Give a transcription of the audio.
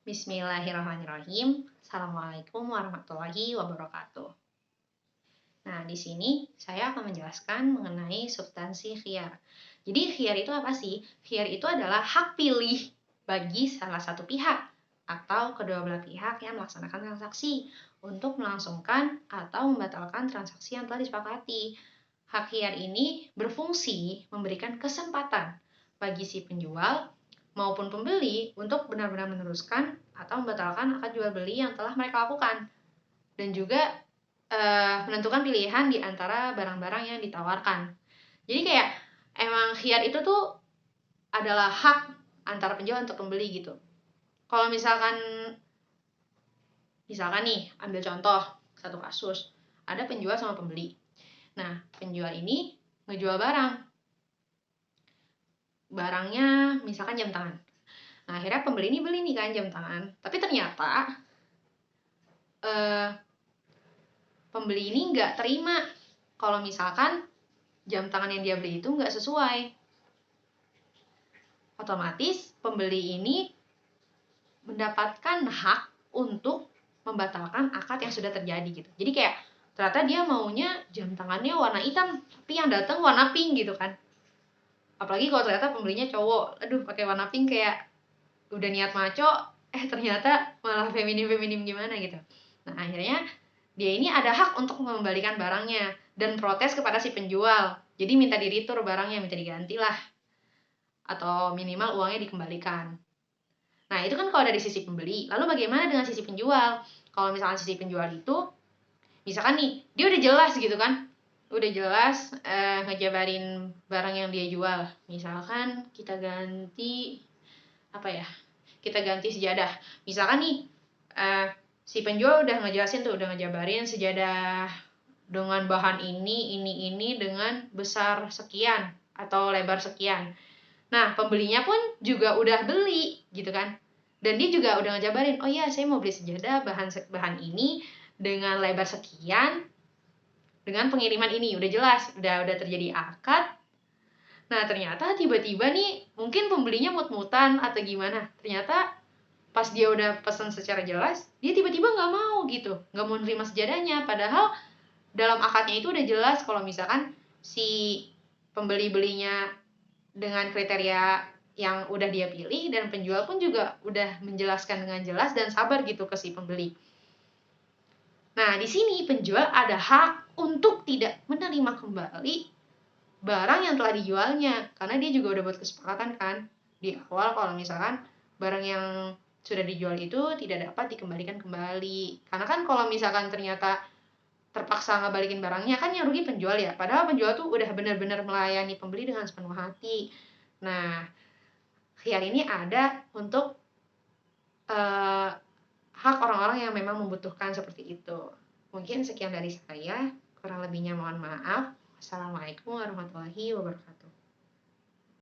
Bismillahirrahmanirrahim. Assalamualaikum warahmatullahi wabarakatuh. Nah, di sini saya akan menjelaskan mengenai substansi khiyar. Jadi, khiyar itu apa sih? Khiyar itu adalah hak pilih bagi salah satu pihak atau kedua belah pihak yang melaksanakan transaksi untuk melangsungkan atau membatalkan transaksi yang telah disepakati. Hak khiyar ini berfungsi memberikan kesempatan bagi si penjual maupun pembeli untuk benar-benar meneruskan atau membatalkan akad jual beli yang telah mereka lakukan, dan juga menentukan pilihan di antara barang-barang yang ditawarkan. Jadi kayak emang khiyar itu tuh adalah hak antara penjual untuk pembeli gitu. Kalau misalkan nih, ambil contoh satu kasus, ada penjual sama pembeli. Nah, penjual ini ngejual barangnya misalkan jam tangan. Nah, akhirnya pembeli ini beli nih kan jam tangan. Tapi ternyata pembeli ini nggak terima kalau misalkan jam tangan yang dia beli itu nggak sesuai. Otomatis pembeli ini mendapatkan hak untuk membatalkan akad yang sudah terjadi gitu. Jadi kayak ternyata dia maunya jam tangannya warna hitam, tapi yang datang warna pink gitu kan. Apalagi kalau ternyata pembelinya cowok, aduh pakai warna pink kayak udah niat maco, ternyata malah feminim gimana gitu. Nah, akhirnya dia ini ada hak untuk mengembalikan barangnya dan protes kepada si penjual. Jadi minta di-retur barangnya, minta diganti lah. Atau minimal uangnya dikembalikan. Nah, itu kan kalau dari sisi pembeli. Lalu bagaimana dengan sisi penjual? Kalau misalkan sisi penjual itu, misalkan nih, dia udah jelas gitu kan. Udah jelas ngejabarin barang yang dia jual. Misalkan kita ganti kita ganti sejadah. Misalkan nih, si penjual udah ngejelasin tuh, udah ngejabarin sejadah dengan bahan ini dengan besar sekian atau lebar sekian. Nah, pembelinya pun juga udah beli gitu kan. Dan dia juga udah ngejabarin, oh iya saya mau beli sejadah bahan ini dengan lebar sekian dengan pengiriman ini. Udah jelas, udah terjadi akad. Nah, ternyata tiba-tiba nih mungkin pembelinya mut-mutan atau gimana. Ternyata pas dia udah pesan secara jelas, dia tiba-tiba nggak mau gitu, nggak mau nerima sejadahnya. Padahal dalam akadnya itu udah jelas kalau misalkan si pembeli belinya dengan kriteria yang udah dia pilih, dan penjual pun juga udah menjelaskan dengan jelas dan sabar gitu ke si pembeli. Nah, di sini penjual ada hak untuk tidak menerima kembali barang yang telah dijualnya, karena dia juga udah buat kesepakatan kan di awal kalau misalkan barang yang sudah dijual itu tidak dapat dikembalikan kembali. Karena kan kalau misalkan ternyata terpaksa ngebalikin barangnya, kan yang rugi penjual ya, padahal penjual tuh udah benar-benar melayani pembeli dengan sepenuh hati. Nah, khiyar ini ada untuk hak orang-orang yang memang membutuhkan seperti itu. Mungkin sekian dari saya, kurang lebihnya mohon maaf. Assalamualaikum warahmatullahi wabarakatuh.